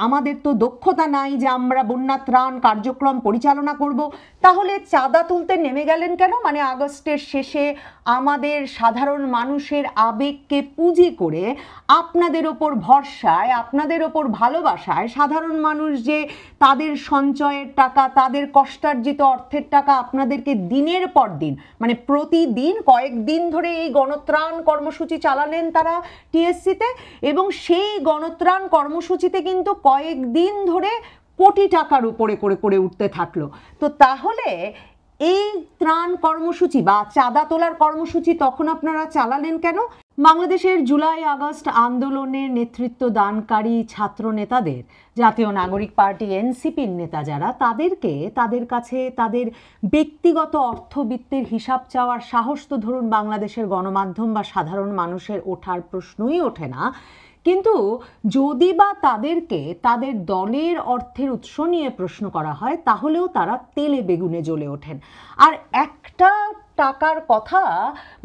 আমাদের তো দক্ষতা নাই যে আমরা বন্যা ত্রাণ কার্যক্রম পরিচালনা করব, তাহলে চাঁদা তুলতে নেমে গেলেন কেন? মানে আগস্টের শেষে আমাদের সাধারণ মানুষের আবেগকে পুঁজি করে আপনাদের ওপর ভরসায়, আপনাদের ওপর ভালোবাসায় সাধারণ মানুষ যে তাদের সঞ্চয়ের টাকা, তাদের কষ্টার্জিত অর্থের টাকা আপনাদেরকে দিনের পর দিন, মানে প্রতিদিন কয়েকদিন ধরে এই গণত্রাণ কর্মসূচি চালালেন তারা টিএসসিতে, এবং সেই গণত্রাণ কর্মসূচিতে কিন্তু কয়েকদিন ধরে কোটি টাকার উপরে করে উঠতে থাকলো। তো তাহলে এই ত্রাণ কর্মসূচি বা চাঁদা তোলার কর্মসূচি তখন আপনারা চালালেন কেন? বাংলাদেশের জুলাই আগস্ট আন্দোলনের নেতৃত্ব দানকারী ছাত্র নেতাদের, জাতীয় নাগরিক পার্টি এনসিপির নেতা যারা, তাদেরকে তাদের কাছে তাদের ব্যক্তিগত অর্থবিত্তের হিসাব চাওয়ার সাহস তো ধরুন বাংলাদেশের গণমাধ্যম বা সাধারণ মানুষের ওঠার প্রশ্নই ওঠে না। কিন্তু যদি বা তাদেরকে তাদের দলের অর্থের উৎস নিয়ে প্রশ্ন করা হয়, তাহলেও তারা তেলে বেগুনে জ্বলে ওঠেন। আর একটা টাকার কথা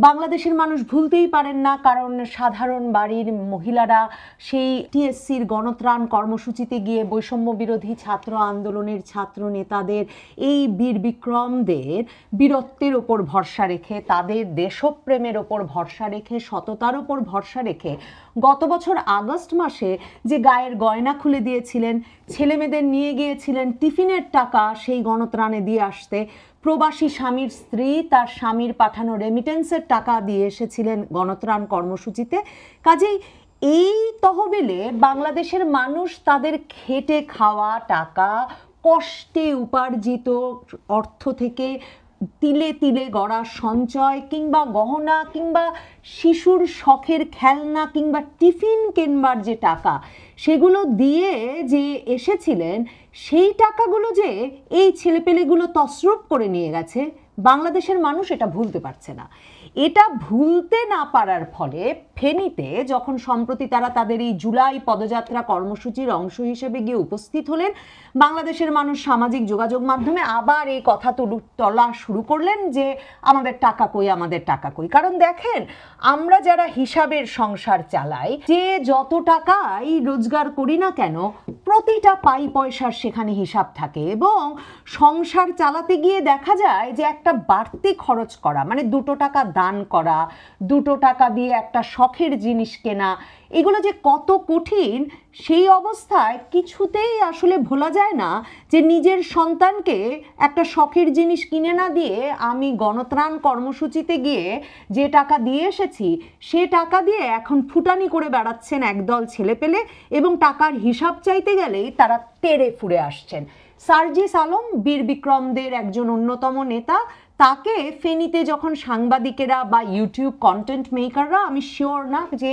বাংলাদেশের মানুষ ভুলতেই পারেন না, কারণ সাধারণ বাড়ির মহিলারা সেই টিএসসির গণত্রাণ কর্মসূচিতে গিয়ে বৈষম্য বিরোধী ছাত্র আন্দোলনের ছাত্র নেতাদের এই বীর বিক্রমদের বীরত্বের ওপর ভরসা রেখে, তাদের দেশপ্রেমের ওপর ভরসা রেখে, সততার ওপর ভরসা রেখে গত বছর আগস্ট মাসে যে গায়ের গয়না খুলে দিয়েছিলেন, ছেলেমেয়েদের নিয়ে গিয়েছিলেন টিফিনের টাকা সেই গণত্রাণে দিয়ে আসতে, প্রবাসী স্বামীর স্ত্রী তার স্বামীর পাঠানো রেমিটেন্সের টাকা দিয়ে এসেছিলেন গণত্রাণ কর্মসূচিতে। কাজেই এই তহবিলে বাংলাদেশের মানুষ তাদের খেটে খাওয়া টাকা, কষ্টে উপার্জিত অর্থ থেকে তিলে তিলে গড়া সঞ্চয় কিংবা গহনা কিংবা শিশুর শখের খেলনা কিংবা টিফিন কিনবার যে টাকা, সেগুলো দিয়ে যে এসেছিলেন, সেই টাকাগুলো যে এই ছেলেপেলেগুলো তছরূপ করে নিয়ে গেছে, বাংলাদেশের মানুষ এটা ভুলতে পারছে না। এটা ভুলতে না পারার ফলে ফেনীতে যখন সম্প্রতি তারা তাদের এই জুলাই পদযাত্রা কর্মসূচির অংশ হিসেবে গিয়ে উপস্থিত হলেন, বাংলাদেশের মানুষ সামাজিক যোগাযোগ মাধ্যমে আবার এই কথা তোলা শুরু করলেন যে আমাদের টাকা কই, আমাদের টাকা কই। কারণ দেখেন, আমরা যারা হিসাবের সংসার চালাই, যে যত টাকাই রোজগার করি না কেন, প্রতিটা পাই পয়সার সেখানে হিসাব থাকে, এবং সংসার চালাতে গিয়ে দেখা যায় যে একটা বাড়তি খরচ করা, মানে 2 টাকা দান করা, 2 টাকা দিয়ে একটা শখের জিনিস কেনা, এগুলো যে কত কঠিন, সেই অবস্থায় কিছুতেই আসলে ভোলা যায় না যে নিজের সন্তানকে একটা শখের জিনিস কিনে না দিয়ে আমি গণত্রাণ কর্মসূচিতে গিয়ে যে টাকা দিয়ে এসেছি, সে টাকা দিয়ে এখন ফুটানি করে বেড়াচ্ছেন একদল ছেলেপেলে, এবং টাকার হিসাব চাইতে গেলেই তারা তেড়ে ফুরে আসছেন। সার্জিস আলম বীর বিক্রমদের একজন অন্যতম নেতা, তাকে ফেনীতে যখন সাংবাদিকেরা বা ইউটিউব কন্টেন্ট মেকাররা, আমি শিওর না যে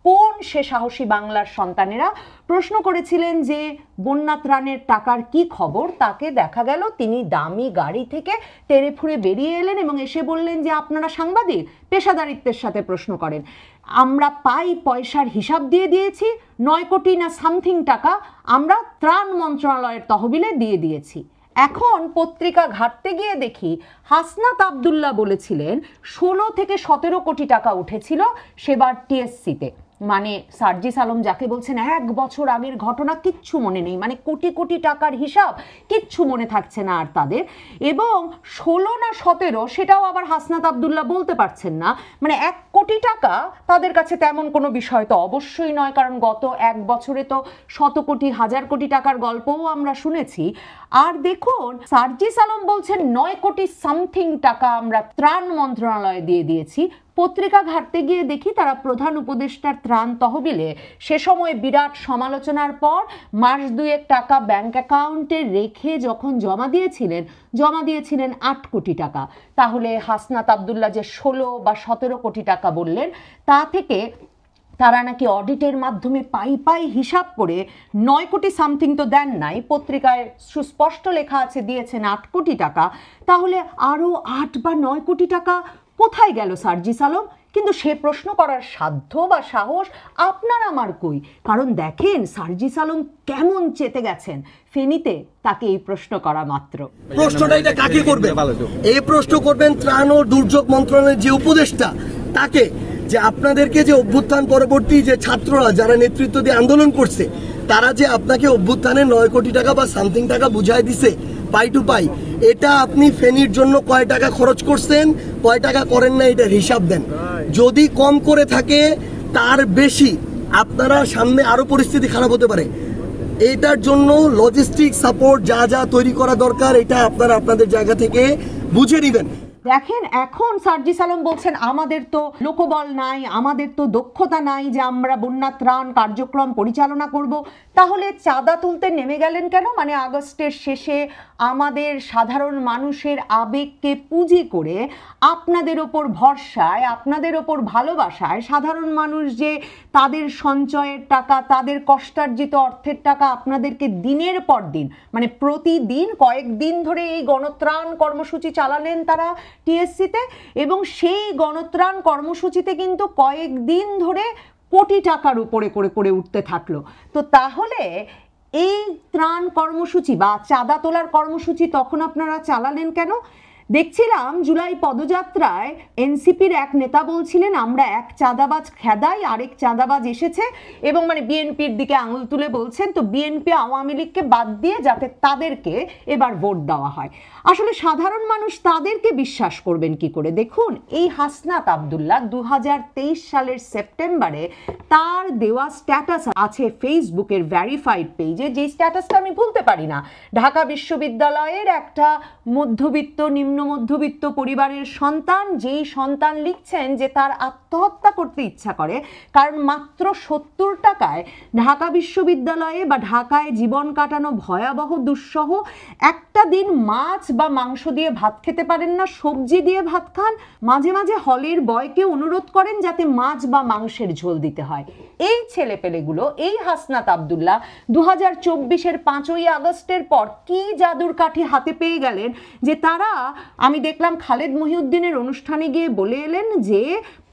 কোন সে সাহসী বাংলার সন্তানেরা প্রশ্ন করেছিলেন যে বন্যা ত্রাণের টাকার কি খবর, তাকে দেখা গেল তিনি দামি গাড়ি থেকে তেড়ে ফুড়ে বেরিয়ে এলেন এবং এসে বললেন যে আপনারা সাংবাদিক, পেশাদারিত্বের সাথে প্রশ্ন করেন, আমরা পাই পয়সার হিসাব দিয়ে দিয়েছি, 9 কোটি না সামথিং টাকা আমরা ত্রাণ মন্ত্রণালয়ের তহবিলে দিয়ে দিয়েছি। এখন পত্রিকা ঘাটতে গিয়ে দেখি হাসনাত আব্দুল্লাহ বলেছিলেন 16 থেকে 17 কোটি টাকা উঠেছিল সেবার টিএসসিতে। মানে সার্জিস আলম যাকে বলছেন 1 বছর আগের ঘটনা কিচ্ছু মনে নেই, মানে কোটি কোটি টাকার হিসাব কিচ্ছু মনে থাকছে না আর তাদের, এবং 16 না 17 সেটাও আবার হাসনাত আব্দুল্লাহ বলতে পারছেন না। মানে 1 কোটি টাকা তাদের কাছে তেমন কোনো বিষয় তো অবশ্যই নয়, কারণ গত 1 বছরে তো 100 কোটি 1000 কোটি টাকার গল্পও আমরা শুনেছি। আর দেখুন, সার্জিস আলম বলছেন 9 কোটি সামথিং টাকা আমরা ত্রাণ মন্ত্রণালয়ে দিয়ে দিয়েছি। পত্রিকা ঘাটতে গিয়ে দেখি তারা প্রধান উপদেষ্টার ত্রাণ তহবিলে সে সময় বিরাট সমালোচনার পর মাস 2 টাকা ব্যাংক অ্যাকাউন্টে রেখে যখন জমা দিয়েছিলেন 8 কোটি টাকা। তাহলে হাসনাত আব্দুল্লাহ যে 16 বা 17 কোটি টাকা বললেন, তা থেকে তারা নাকি অডিটের মাধ্যমে পাই হিসাব করে 9 কোটি সামথিং তো দেন নাই, পত্রিকায় সুস্পষ্ট লেখা আছে দিয়েছেন 8 কোটি টাকা। তাহলে আরও 8 বা 9 কোটি টাকা কোথায় গেল সার্জিস আলম? কিন্তু সে প্রশ্ন করার সাধ্য বা সাহস আপনার আমার কই? কারণ দেখেন সার্জিস আলম কেমন চেতে গেছেন ফেনীতে, তাকে এই প্রশ্ন করা মাত্র। প্রশ্নটা এটা কাকে করবে? এই প্রশ্ন করবেন ত্রাণ ও দুর্যোগ মন্ত্রণালয়ের যে উপদেষ্টা, তাকে, যে আপনাদেরকে যে অভ্যুত্থান পরবর্তী যে ছাত্ররা যারা নেতৃত্ব দিয়ে আন্দোলন করছে তারা যে আপনাকে অভ্যুত্থানে 9 কোটি টাকা বা সামথিং টাকা বুঝাই দিছে পাই টু পাই, এটা আপনি ফেনীর জন্য কয় টাকা খরচ করছেন, কয় টাকা করেন না, এটার হিসাব দেন। যদি কম করে থাকে তার বেশি, আপনারা সামনে আরো পরিস্থিতি খারাপ হতে পারে। এটার জন্য লজিস্টিক সাপোর্ট যা যা তৈরি করা দরকার, এটা আপনারা আপনাদের জায়গা থেকে বুঝে নেবেন। দেখেন, এখন সার্জিস আলম বলছেন আমাদের তো লোকবল নাই, আমাদের তো দক্ষতা নাই যে আমরা বন্যা ত্রাণ কার্যক্রম পরিচালনা করব। তাহলে চাঁদা তুলতে নেমে গেলেন কেন? মানে আগস্টের শেষে আমাদের সাধারণ মানুষের আবেগকে পুঁজি করে আপনাদের ওপর ভরসায়, আপনাদের ওপর ভালোবাসায় সাধারণ মানুষ যে তাদের সঞ্চয়ের টাকা, তাদের কষ্টার্জিত অর্থের টাকা আপনাদেরকে দিনের পর দিন, মানে প্রতিদিন কয়েকদিন ধরে এই গণত্রাণ কর্মসূচি চালালেন তারা টিএসসিতে, এবং সেই গণত্রাণ কর্মসূচিতে কিন্তু কয়েকদিন ধরে কোটি টাকার উপরে করে উঠতে থাকলো। তো তাহলে এই ত্রাণ কর্মসূচি বা চাঁদা তোলার কর্মসূচি তখন আপনারা চালালেন কেন? দেখছিলাম জুলাই পদযাত্রায় এনসিপির এক নেতা বলছিলেন আমরা এক চাঁদাবাজ খেদাই, আরেক চাঁদাবাজ এসেছে, এবং মানে বিএনপির দিকে আঙুল তুলে বলছেন তো বিএনপি আওয়ামী লীগকে বাদ দিয়ে যাতে তাদেরকে এবার ভোট দেওয়া হয়। আসলে সাধারণ মানুষ তাদেরকে বিশ্বাস করবেন কি করে? দেখুন, এই হাসনাত আব্দুল্লাহ 2023 সালের সেপ্টেম্বরে তার দেওয়া স্ট্যাটাস আছে ফেসবুকের ভেরিফাইড পেজে, যে স্ট্যাটাসটা আমি ভুলতে পারি না। ঢাকা বিশ্ববিদ্যালয়ের একটা মধ্যবিত্ত নিম্ন মধ্যবিত্ত পরিবারের সন্তান, যেই সন্তান লিখছেন যে তার আত্মহত্যা করতে ইচ্ছা করে কারণ মাত্র 70 টাকায় ঢাকা বিশ্ববিদ্যালয়ে বা ঢাকায় জীবন কাটানো ভয়াবহ দুঃসহ একটা দিন মাছ বা মাংস দিয়ে ভাত খেতে পারেন না, সবজি দিয়ে ভাত খান। মাঝে মাঝে হলের বয়কে অনুরোধ করেন যাতে মাছ বা মাংসের ঝোল দিতে হয়। এই ছেলেপেলেগুলো, এই হাসনাত আব্দুল্লাহ 2024-এর 5ই আগস্টের পর কি জাদুর কাঠি হাতে পেয়ে গেলেন যে তারা, আমি দেখলাম খালেদ মহিউদ্দিনের অনুষ্ঠানে গিয়ে বলে এলেন যে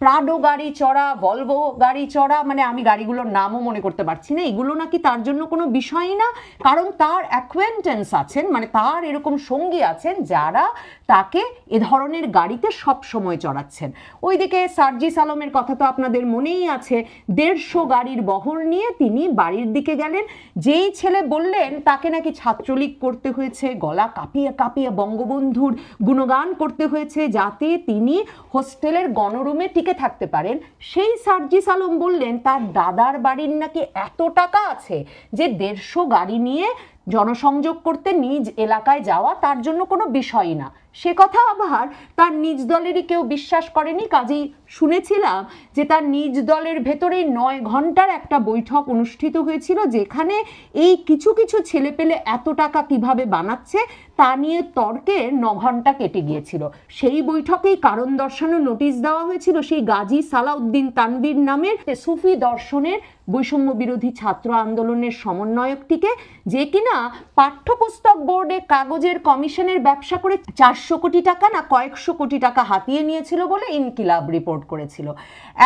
প্রাডো গাড়ি চড়া, ভলভো গাড়ি চড়া, মানে আমি গাড়িগুলোর নামও মনে করতে পারছি না, এগুলো নাকি তার জন্য কোনো বিষয়ই না, কারণ তার অ্যাকোয়েন্টেন্স আছেন, মানে তার এরকম সঙ্গী আছেন যারা তাকে এ ধরনের গাড়িতে সব সময় চড়াচ্ছেন। ওইদিকে সার্জিস আলমের কথা তো আপনাদের মনেই আছে, 150 গাড়ির বহর নিয়ে তিনি বাড়ির দিকে গেলেন। যেই ছেলে বললেন তাকে নাকি ছাত্রলীগ করতে হয়েছে, গলা কাঁপিয়ে কাঁপিয়ে বঙ্গবন্ধুর গুণগান করতে হয়েছে যাতে তিনি হোস্টেলের গণরুমে টিকে থাকতে পারেন, সেই সার্জিস আলম বললেন তার দাদার বাড়ির নাকি এত টাকা আছে যে 150 গাড়ি নিয়ে জনসংযোগ করতে নিজ এলাকায় যাওয়া তার জন্য কোনো বিষয়ই না। সে কথা আবার তার নিজ দলেরই কেউ বিশ্বাস করেনি। কাজেই শুনেছিলাম যে তার নিজ দলের ভেতরেই 9 ঘন্টার একটা বৈঠক অনুষ্ঠিত হয়েছিল, যেখানে এই কিছু কিছু ছেলেপেলে এত টাকা কিভাবে বানাচ্ছে তা নিয়ে তর্কে 9 ঘন্টা কেটে গিয়েছিল। সেই বৈঠকেই কারণ দর্শানোর নোটিশ দেওয়া হয়েছিল সেই গাজী সালাউদ্দিন তানভীর নামের সুফি দর্শনের বৈষম্য বিরোধী ছাত্র আন্দোলনের সমন্বয়কটিকে, যে কিনা পাঠ্যপুস্তক বোর্ডে কাগজের কমিশনের ব্যবসা করে 400 কোটি টাকা না কয়েকশো কোটি টাকা হাতিয়ে নিয়েছিল বলে ইনকিলাব রিপোর্ট করেছিল।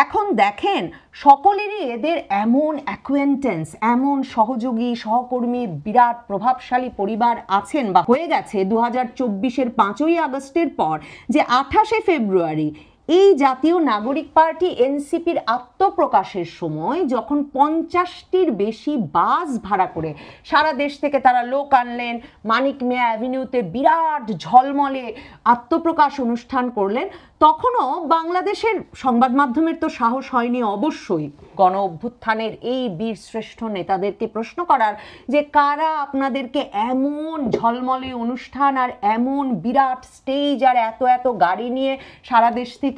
এখন দেখেন, সকলেরই এদের এমন অ্যাকোয়েন্টেন্স, এমন সহযোগী সহকর্মী, বিরাট প্রভাবশালী পরিবার আছেন বা হয়ে গেছে 2024-এর 5ই আগস্টের পর, যে 28শে ফেব্রুয়ারি এই জাতীয় নাগরিক পার্টি এনসিপির আত্মপ্রকাশের সময় যখন 50টির বেশি বাস ভাড়া করে সারা দেশ থেকে তারা লোক আনলেন, মানিক মিয়া অ্যাভিনিউতে বিরাট ঝলমলে আত্মপ্রকাশ অনুষ্ঠান করলেন, তখনও বাংলাদেশের সংবাদ মাধ্যমের তো সাহস হয়নি অবশ্যই গণ অভ্যুত্থানের এই বীর শ্রেষ্ঠ নেতাদেরকে প্রশ্ন করার যে কারা আপনাদেরকে এমন ঝলমলে অনুষ্ঠান আর এমন বিরাট স্টেজ আর এত এত গাড়ি নিয়ে সারা দেশ থেকে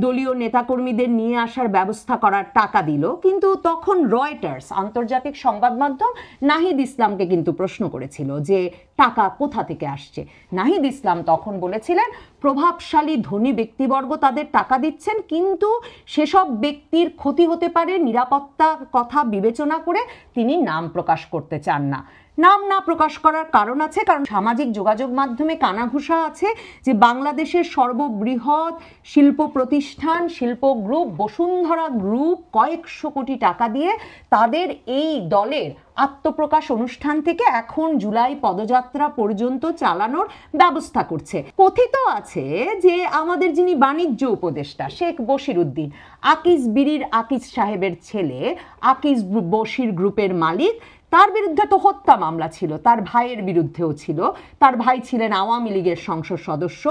দলীয় নেতাকর্মীদের নিয়ে আসার ব্যবস্থা করার টাকা দিল। কিন্তু তখন রয়টার্স, আন্তর্জাতিক সংবাদ মাধ্যম, নাহিদ ইসলামকে কিন্তু প্রশ্ন করেছিল যে টাকা কোথা থেকে আসছে। নাহিদ ইসলাম তখন বলেছিলেন প্রভাবশালী ধনী ব্যক্তিবর্গ তাদের টাকা দিচ্ছেন, কিন্তু সেসব ব্যক্তির ক্ষতি হতে পারে, নিরাপত্তা কথা বিবেচনা করে তিনি নাম প্রকাশ করতে চান না। নাম না প্রকাশ করার কারণ আছে, কারণ সামাজিক যোগাযোগ মাধ্যমে কানাঘুষা আছে যে বাংলাদেশের সর্ববৃহৎ শিল্প প্রতিষ্ঠান, শিল্প গ্রুপ বসুন্ধরা গ্রুপ কয়েকশো কোটি টাকা দিয়ে তাদের এই দলের আত্মপ্রকাশ অনুষ্ঠান থেকে এখন জুলাই পদযাত্রা পর্যন্ত চালানোর ব্যবস্থা করছে। কথিত আছে যে আমাদের যিনি বাণিজ্য উপদেষ্টা শেখ বশির উদ্দিন, আকিজ বিড়ির আকিজ সাহেবের ছেলে, আকিজ বশির গ্রুপের মালিক, তার বিরুদ্ধে তো হত্যা মামলা ছিল, তার ভাইয়ের বিরুদ্ধেও ছিল। তার ভাই ছিলেন আওয়ামী লীগের সংসদ সদস্য।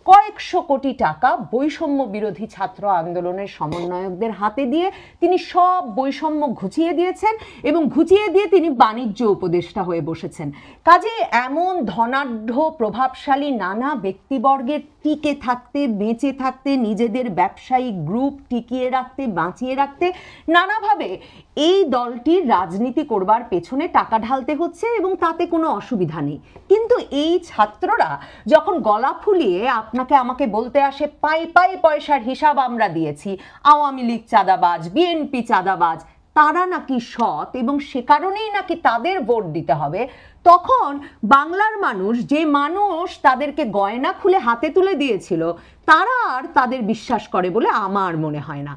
কয়েকশো কোটি টাকা বৈষম্য বিরোধী ছাত্র আন্দোলনের সমন্বয়কদের হাতে দিয়ে তিনি সব বৈষম্য ঘুচিয়ে দিয়েছেন, এবং ঘুচিয়ে দিয়ে তিনি বাণিজ্য উপদেষ্টা হয়ে বসেছেন। কাজে এমন ধনাঢ্য প্রভাবশালী নানা ব্যক্তিবর্গের টিকে থাকতে, বেঁচে থাকতে, নিজেদের ব্যবসায়িক গ্রুপ টিকিয়ে রাখতে, বাঁচিয়ে রাখতে নানাভাবে এই দলটির রাজনীতি করবার পেছনে টাকা ঢালতে হচ্ছে, এবং তাতে কোনো অসুবিধা নেই। কিন্তু এই ছাত্ররা যখন গলা ফুলিয়ে আপনাকে আমাকে বলতে আসে পাই পাই পয়সার হিসাব আমরা দিয়েছি, আওয়ামী লীগ চাঁদাবাজ, বিএনপি চাঁদাবাজ, তারা নাকি সৎ এবং সে কারণেই নাকি তাদের ভোট দিতে হবে, তখন বাংলার মানুষ, যে মানুষ তাদেরকে গয়না খুলে হাতে তুলে দিয়েছিল, তারা আর তাদের বিশ্বাস করে বলে আমার মনে হয় না।